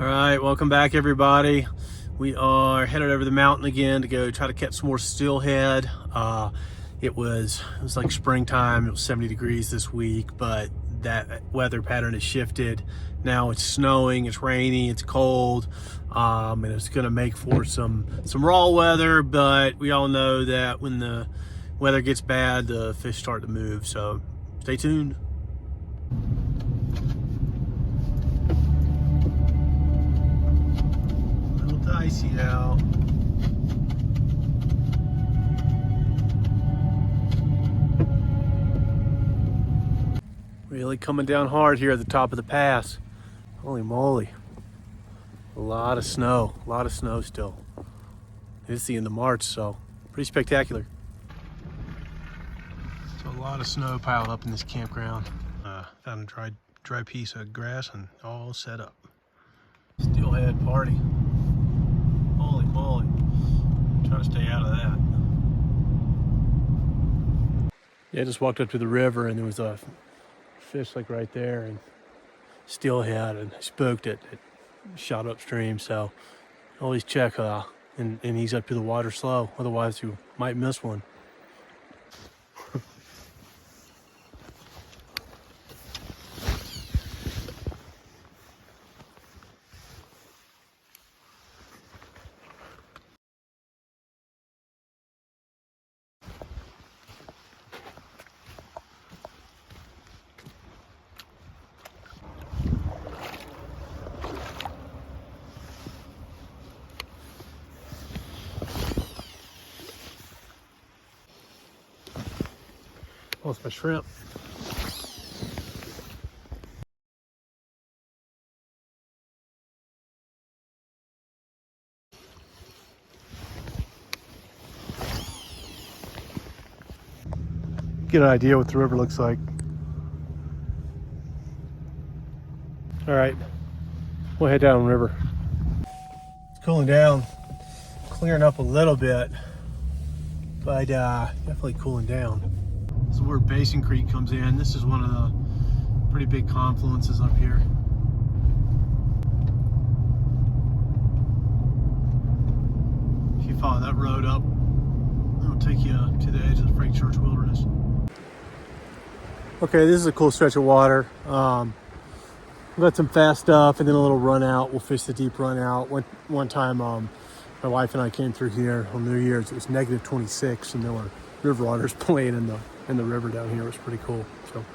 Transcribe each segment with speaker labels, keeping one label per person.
Speaker 1: All right, welcome back everybody. We are headed over the mountain again to go try to catch some more steelhead. It was like springtime. It was 70 degrees this week, but that weather pattern has shifted. Now it's snowing, it's rainy, it's cold, and it's going to make for some raw weather. But we all know that when the weather gets bad, the fish start to move. So stay tuned. Dicey now. Really coming down hard here at the top of the pass. Holy moly. A lot of snow still. It's the end of March, so pretty spectacular. So a lot of snow piled up in this campground. Found a dry piece of grass and all set up. Steelhead party. Holy moly. Trying to stay out of that. Yeah, I just walked up to the river and there was a fish like right there and steelhead, and I spooked it. It shot upstream, so always check and ease up to the water slow, otherwise you might miss one. Oh, it's my shrimp. Get an idea what the river looks like. All right, we'll head down the river. It's cooling down, clearing up a little bit, but definitely cooling down. This is where Basin Creek comes in. This is one of the pretty big confluences up here. If you follow that road up, it'll take you to the edge of the Frank Church Wilderness. Okay, this is a cool stretch of water. We've got some fast stuff and then a little run out. We'll fish the deep run out. One time, my wife and I came through here on New Year's. It was negative 26 and there were river otters playing in the river down here. It was pretty cool. So.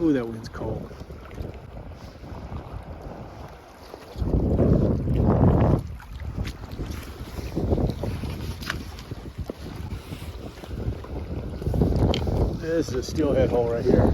Speaker 1: Ooh, that wind's cold. This is a steelhead hole right here.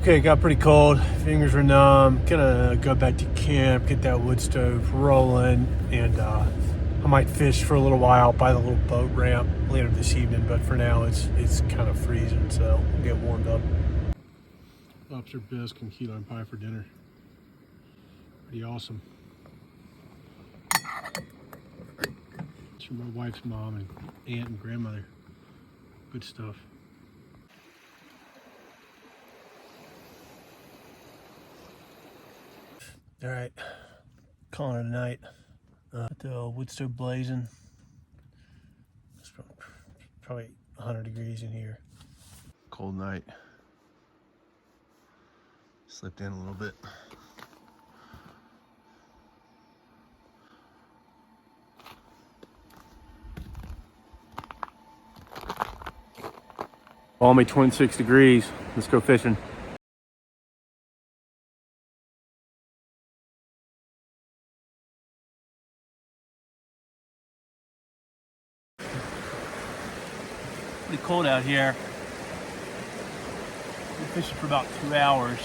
Speaker 1: Okay, it got pretty cold. Fingers were numb. Gonna go back to camp, get that wood stove rolling, and I might fish for a little while by the little boat ramp later this evening. But for now, it's kind of freezing, so we'll get warmed up. Lobster bisque and key lime pie for dinner. Pretty awesome. It's from my wife's mom and aunt and grandmother. Good stuff. All right, calling it a night. The wood stove blazing. It's probably 100 degrees in here. Cold night. Slipped in a little bit. Balmy 26 degrees. Let's go fishing. Pretty cold out here. We fishing for about 2 hours.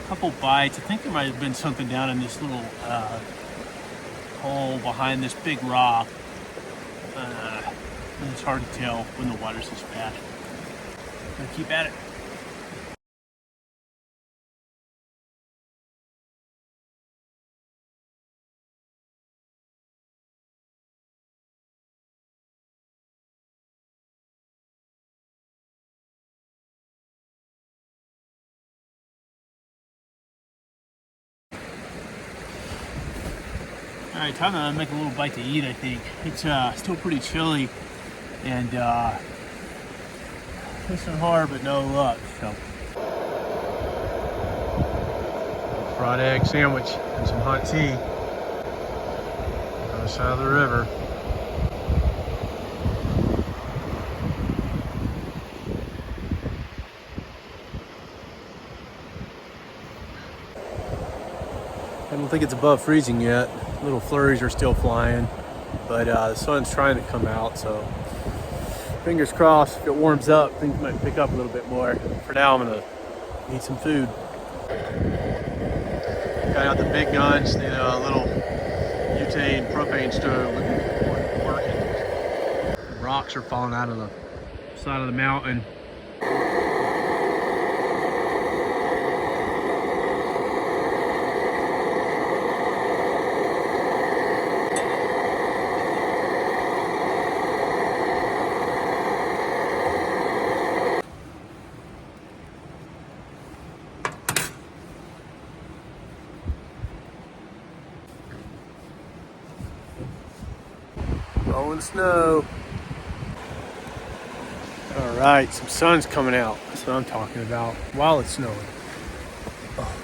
Speaker 1: couple bites. I think there might have been something down in this little hole behind this big rock. And it's hard to tell when the water's this fast. Gonna keep at it. All right, time to make a little bite to eat, I think. It's still pretty chilly and fishing hard, but no luck, so. Fried egg sandwich and some hot tea on the side of the river. I don't think it's above freezing yet. Little flurries are still flying, but the sun's trying to come out, so fingers crossed. If it warms up, things might pick up a little bit more. For now, I'm gonna eat some food. Got out the big guns, the little butane propane stove working. The rocks are falling out of the side of the mountain. Blowing snow. All right, some sun's coming out. That's what I'm talking about while it's snowing. Oh.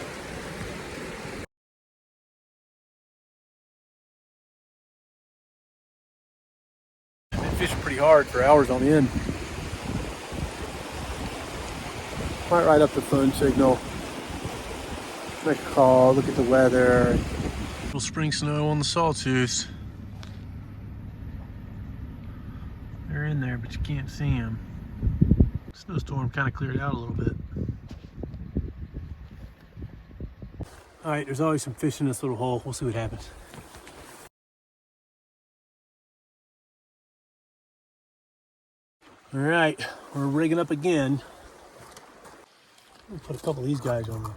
Speaker 1: Been fishing pretty hard for hours on end. Might ride up the phone signal. Make a call, look at the weather. Little spring snow on the sawtooths. They're in there, but you can't see them. Snowstorm kind of cleared out a little bit. All right, there's always some fish in this little hole. We'll see what happens. All right, we're rigging up again. We'll put a couple of these guys on there.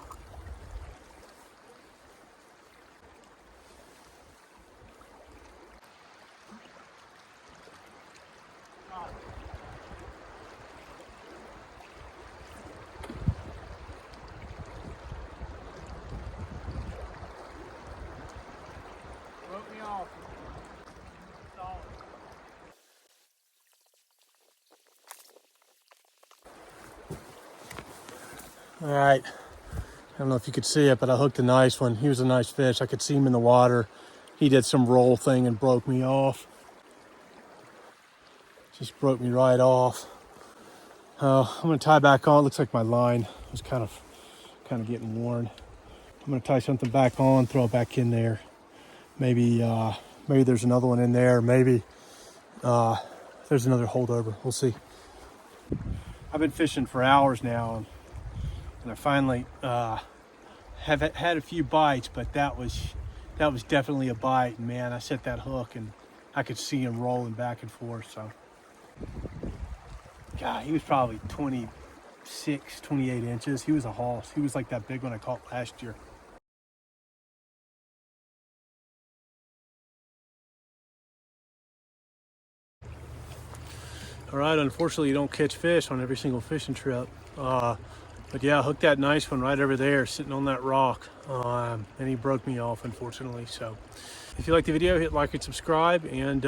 Speaker 1: Broke me off. All right, I don't know if you could see it, but I hooked a nice one. He was a nice fish. I could see him in the water. He did some roll thing and broke me off. Just broke me right off. I'm gonna tie back on. Looks like my line was kind of getting worn. I'm gonna tie something back on, throw it back in there. Maybe there's another one in there. Maybe there's another holdover. We'll see. I've been fishing for hours now, and I finally have had a few bites, but that was definitely a bite. And man, I set that hook and I could see him rolling back and forth. So, God, he was probably 26, 28 inches. He was a hoss. He was like that big one I caught last year. All right, unfortunately, you don't catch fish on every single fishing trip. But yeah, I hooked that nice one right over there, sitting on that rock. And he broke me off, unfortunately. So if you like the video, hit like and subscribe, and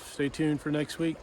Speaker 1: stay tuned for next week.